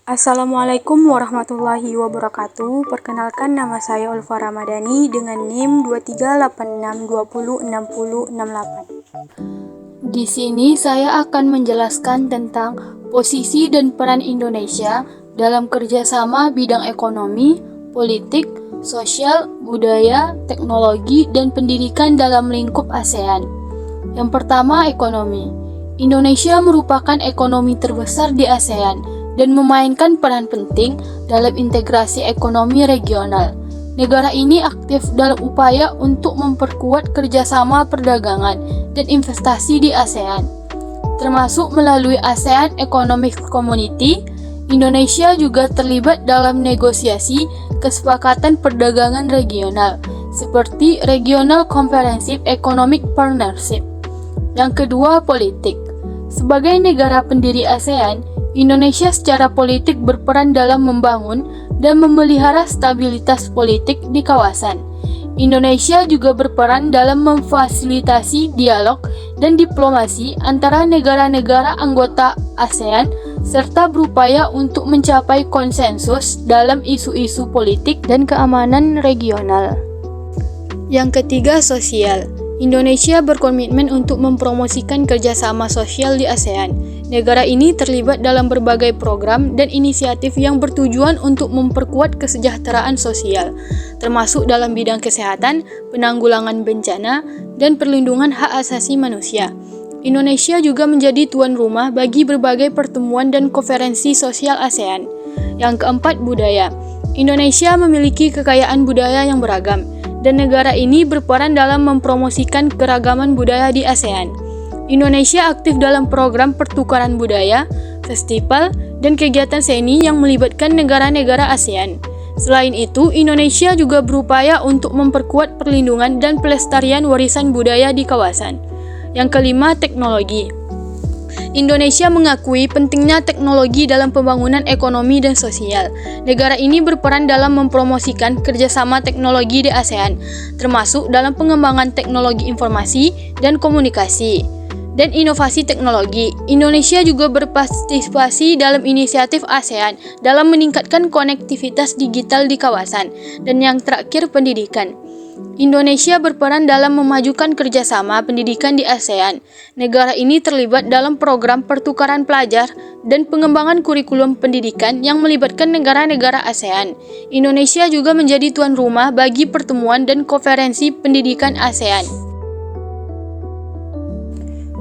Assalamualaikum warahmatullahi wabarakatuh. Perkenalkan, nama saya Ulfa Ramadhani dengan NIM 2386206068. Di sini saya akan menjelaskan tentang posisi dan peran Indonesia dalam kerjasama bidang ekonomi, politik, sosial, budaya, teknologi, dan pendidikan dalam lingkup ASEAN. Yang pertama, ekonomi. Indonesia merupakan ekonomi terbesar di ASEAN dan memainkan peran penting dalam integrasi ekonomi regional. Negara ini aktif dalam upaya untuk memperkuat kerjasama perdagangan dan investasi di ASEAN, termasuk melalui ASEAN Economic Community. Indonesia juga terlibat dalam negosiasi kesepakatan perdagangan regional, seperti Regional Comprehensive Economic Partnership. Yang kedua, politik. Sebagai negara pendiri ASEAN, Indonesia secara politik berperan dalam membangun dan memelihara stabilitas politik di kawasan. Indonesia juga berperan dalam memfasilitasi dialog dan diplomasi antara negara-negara anggota ASEAN serta berupaya untuk mencapai konsensus dalam isu-isu politik dan keamanan regional. Yang ketiga, sosial. Indonesia berkomitmen untuk mempromosikan kerjasama sosial di ASEAN. Negara ini terlibat dalam berbagai program dan inisiatif yang bertujuan untuk memperkuat kesejahteraan sosial, termasuk dalam bidang kesehatan, penanggulangan bencana, dan perlindungan hak asasi manusia. Indonesia juga menjadi tuan rumah bagi berbagai pertemuan dan konferensi sosial ASEAN. Yang keempat, budaya. Indonesia memiliki kekayaan budaya yang beragam, dan negara ini berperan dalam mempromosikan keragaman budaya di ASEAN. Indonesia aktif dalam program pertukaran budaya, festival, dan kegiatan seni yang melibatkan negara-negara ASEAN. Selain itu, Indonesia juga berupaya untuk memperkuat perlindungan dan pelestarian warisan budaya di kawasan. Yang kelima, teknologi. Indonesia mengakui pentingnya teknologi dalam pembangunan ekonomi dan sosial. Negara ini berperan dalam mempromosikan kerjasama teknologi di ASEAN, termasuk dalam pengembangan teknologi informasi dan komunikasi dan inovasi teknologi. Indonesia juga berpartisipasi dalam inisiatif ASEAN dalam meningkatkan konektivitas digital di kawasan. Dan yang terakhir, pendidikan. Indonesia berperan dalam memajukan kerjasama pendidikan di ASEAN. Negara ini terlibat dalam program pertukaran pelajar dan pengembangan kurikulum pendidikan yang melibatkan negara-negara ASEAN. Indonesia juga menjadi tuan rumah bagi pertemuan dan konferensi pendidikan ASEAN.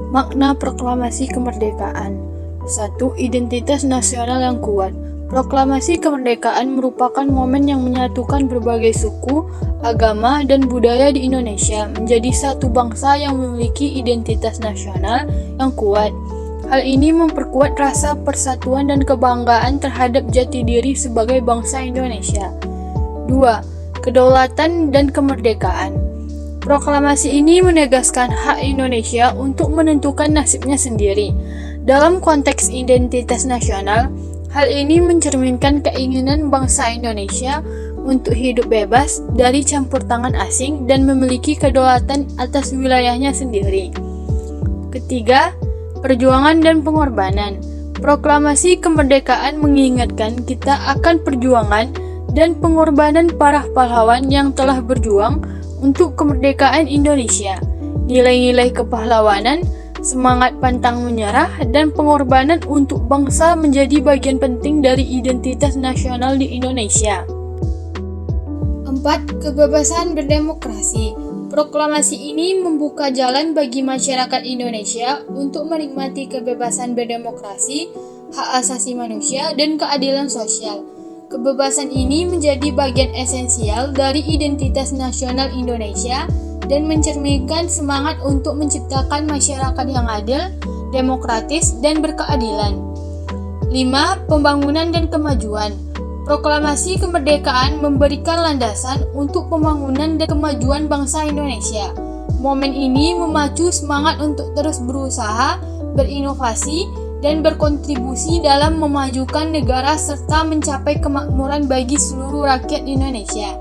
Makna proklamasi kemerdekaan. 1. Identitas nasional yang kuat. Proklamasi kemerdekaan merupakan momen yang menyatukan berbagai suku, agama, dan budaya di Indonesia menjadi satu bangsa yang memiliki identitas nasional yang kuat. Hal ini memperkuat rasa persatuan dan kebanggaan terhadap jati diri sebagai bangsa Indonesia. 2. Kedaulatan dan kemerdekaan. Proklamasi ini menegaskan hak Indonesia untuk menentukan nasibnya sendiri. Dalam konteks identitas nasional, hal ini mencerminkan keinginan bangsa Indonesia untuk hidup bebas dari campur tangan asing dan memiliki kedaulatan atas wilayahnya sendiri. Ketiga, perjuangan dan pengorbanan. Proklamasi kemerdekaan mengingatkan kita akan perjuangan dan pengorbanan para pahlawan yang telah berjuang untuk kemerdekaan Indonesia. Nilai-nilai kepahlawanan, semangat pantang menyerah, dan pengorbanan untuk bangsa menjadi bagian penting dari identitas nasional di Indonesia. 4. Kebebasan berdemokrasi. Proklamasi ini membuka jalan bagi masyarakat Indonesia untuk menikmati kebebasan berdemokrasi, hak asasi manusia, dan keadilan sosial. Kebebasan ini menjadi bagian esensial dari identitas nasional Indonesia dan mencerminkan semangat untuk menciptakan masyarakat yang adil, demokratis, dan berkeadilan. 5. Pembangunan dan kemajuan. Proklamasi kemerdekaan memberikan landasan untuk pembangunan dan kemajuan bangsa Indonesia. Momen ini memacu semangat untuk terus berusaha, berinovasi, dan berkontribusi dalam memajukan negara serta mencapai kemakmuran bagi seluruh rakyat Indonesia.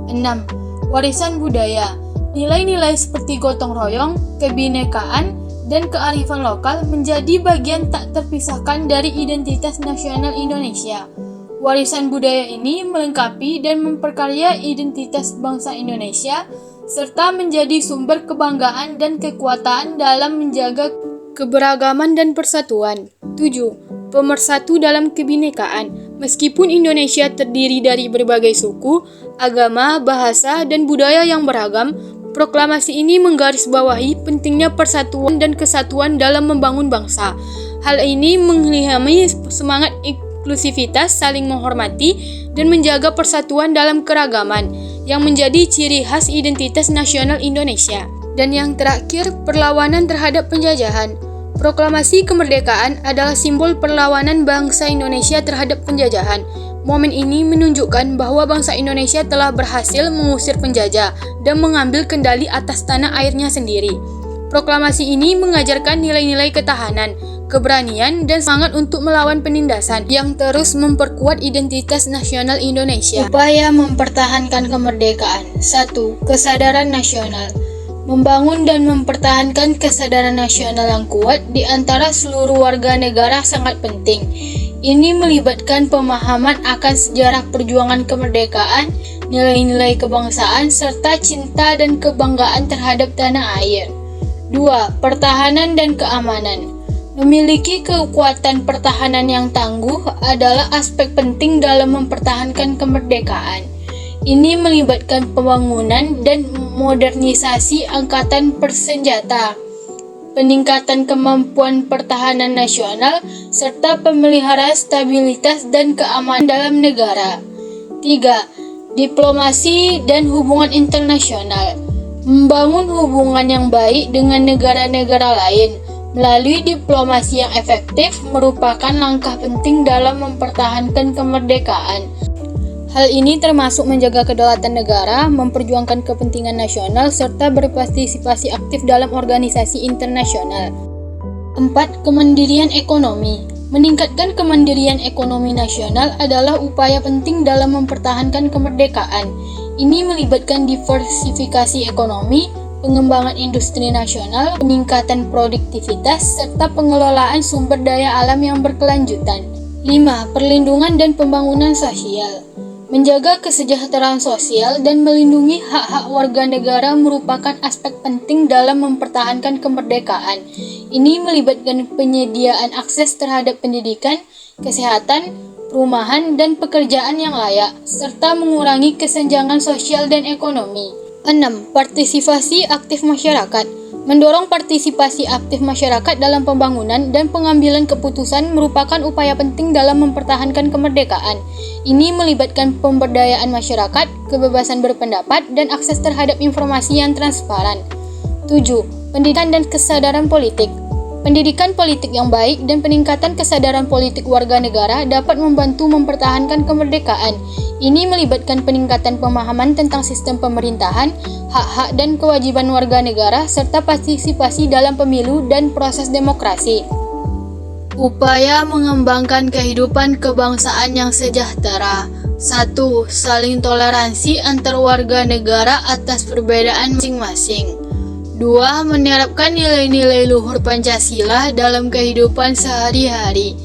6. Warisan budaya. Nilai-nilai seperti gotong royong, kebinekaan, dan kearifan lokal menjadi bagian tak terpisahkan dari identitas nasional Indonesia. Warisan budaya ini melengkapi dan memperkaya identitas bangsa Indonesia, serta menjadi sumber kebanggaan dan kekuatan dalam menjaga keberagaman dan persatuan. 7. Pemersatu dalam kebinekaan. Meskipun Indonesia terdiri dari berbagai suku, agama, bahasa, dan budaya yang beragam, proklamasi ini menggarisbawahi pentingnya persatuan dan kesatuan dalam membangun bangsa. Hal ini mengilhami semangat inklusivitas, saling menghormati, dan menjaga persatuan dalam keragaman, yang menjadi ciri khas identitas nasional Indonesia. Dan yang terakhir, perlawanan terhadap penjajahan. Proklamasi kemerdekaan adalah simbol perlawanan bangsa Indonesia terhadap penjajahan. Momen ini menunjukkan bahwa bangsa Indonesia telah berhasil mengusir penjajah dan mengambil kendali atas tanah airnya sendiri. Proklamasi ini mengajarkan nilai-nilai ketahanan, keberanian, dan semangat untuk melawan penindasan yang terus memperkuat identitas nasional Indonesia. Upaya mempertahankan kemerdekaan. 1. Kesadaran nasional. Membangun dan mempertahankan kesadaran nasional yang kuat di antara seluruh warga negara sangat penting. Ini melibatkan pemahaman akan sejarah perjuangan kemerdekaan, nilai-nilai kebangsaan, serta cinta dan kebanggaan terhadap tanah air. 2. Pertahanan dan keamanan. Memiliki kekuatan pertahanan yang tangguh adalah aspek penting dalam mempertahankan kemerdekaan. Ini melibatkan pembangunan dan modernisasi angkatan bersenjata, peningkatan kemampuan pertahanan nasional, serta pemeliharaan stabilitas dan keamanan dalam negara. 3. Diplomasi dan hubungan internasional. Membangun hubungan yang baik dengan negara-negara lain melalui diplomasi yang efektif merupakan langkah penting dalam mempertahankan kemerdekaan. Hal ini termasuk menjaga kedaulatan negara, memperjuangkan kepentingan nasional, serta berpartisipasi aktif dalam organisasi internasional. 4. Kemandirian ekonomi. Meningkatkan kemandirian ekonomi nasional adalah upaya penting dalam mempertahankan kemerdekaan. Ini melibatkan diversifikasi ekonomi, pengembangan industri nasional, peningkatan produktivitas, serta pengelolaan sumber daya alam yang berkelanjutan. 5. Perlindungan dan pembangunan sosial. Menjaga kesejahteraan sosial dan melindungi hak-hak warga negara merupakan aspek penting dalam mempertahankan kemerdekaan. Ini melibatkan penyediaan akses terhadap pendidikan, kesehatan, perumahan, dan pekerjaan yang layak, serta mengurangi kesenjangan sosial dan ekonomi. 6. Partisipasi aktif masyarakat. Mendorong partisipasi aktif masyarakat dalam pembangunan dan pengambilan keputusan merupakan upaya penting dalam mempertahankan kemerdekaan. Ini melibatkan pemberdayaan masyarakat, kebebasan berpendapat, dan akses terhadap informasi yang transparan. 7. Pendidikan dan kesadaran politik. Pendidikan politik yang baik dan peningkatan kesadaran politik warga negara dapat membantu mempertahankan kemerdekaan. Ini melibatkan peningkatan pemahaman tentang sistem pemerintahan, hak-hak dan kewajiban warga negara, serta partisipasi dalam pemilu dan proses demokrasi. Upaya mengembangkan kehidupan kebangsaan yang sejahtera. 1. Saling toleransi antar warga negara atas perbedaan masing-masing. 2. Menerapkan nilai-nilai luhur Pancasila dalam kehidupan sehari-hari.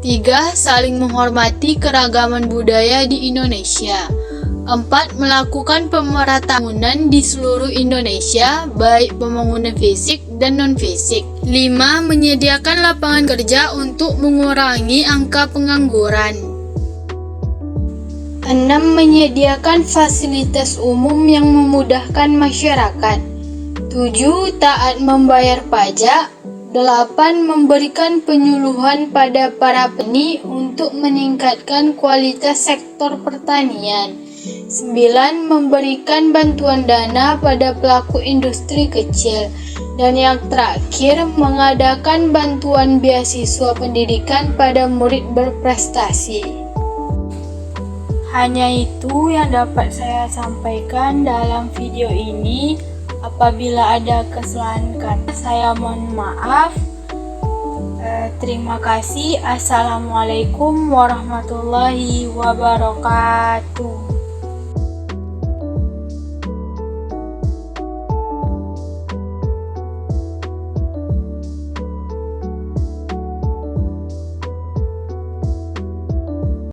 3. Saling menghormati keragaman budaya di Indonesia. 4. Melakukan pemerataan di seluruh Indonesia, baik pembangunan fisik dan non-fisik. 5. Menyediakan lapangan kerja untuk mengurangi angka pengangguran. 6. Menyediakan fasilitas umum yang memudahkan masyarakat. 7. Taat membayar pajak. 8. Memberikan penyuluhan pada para petani untuk meningkatkan kualitas sektor pertanian. 9. Memberikan bantuan dana pada pelaku industri kecil. Dan yang terakhir, mengadakan bantuan beasiswa pendidikan pada murid berprestasi. Hanya itu yang dapat saya sampaikan dalam video ini. Apabila ada kesalahan kata, saya mohon maaf. Terima kasih. Assalamualaikum warahmatullahi wabarakatuh.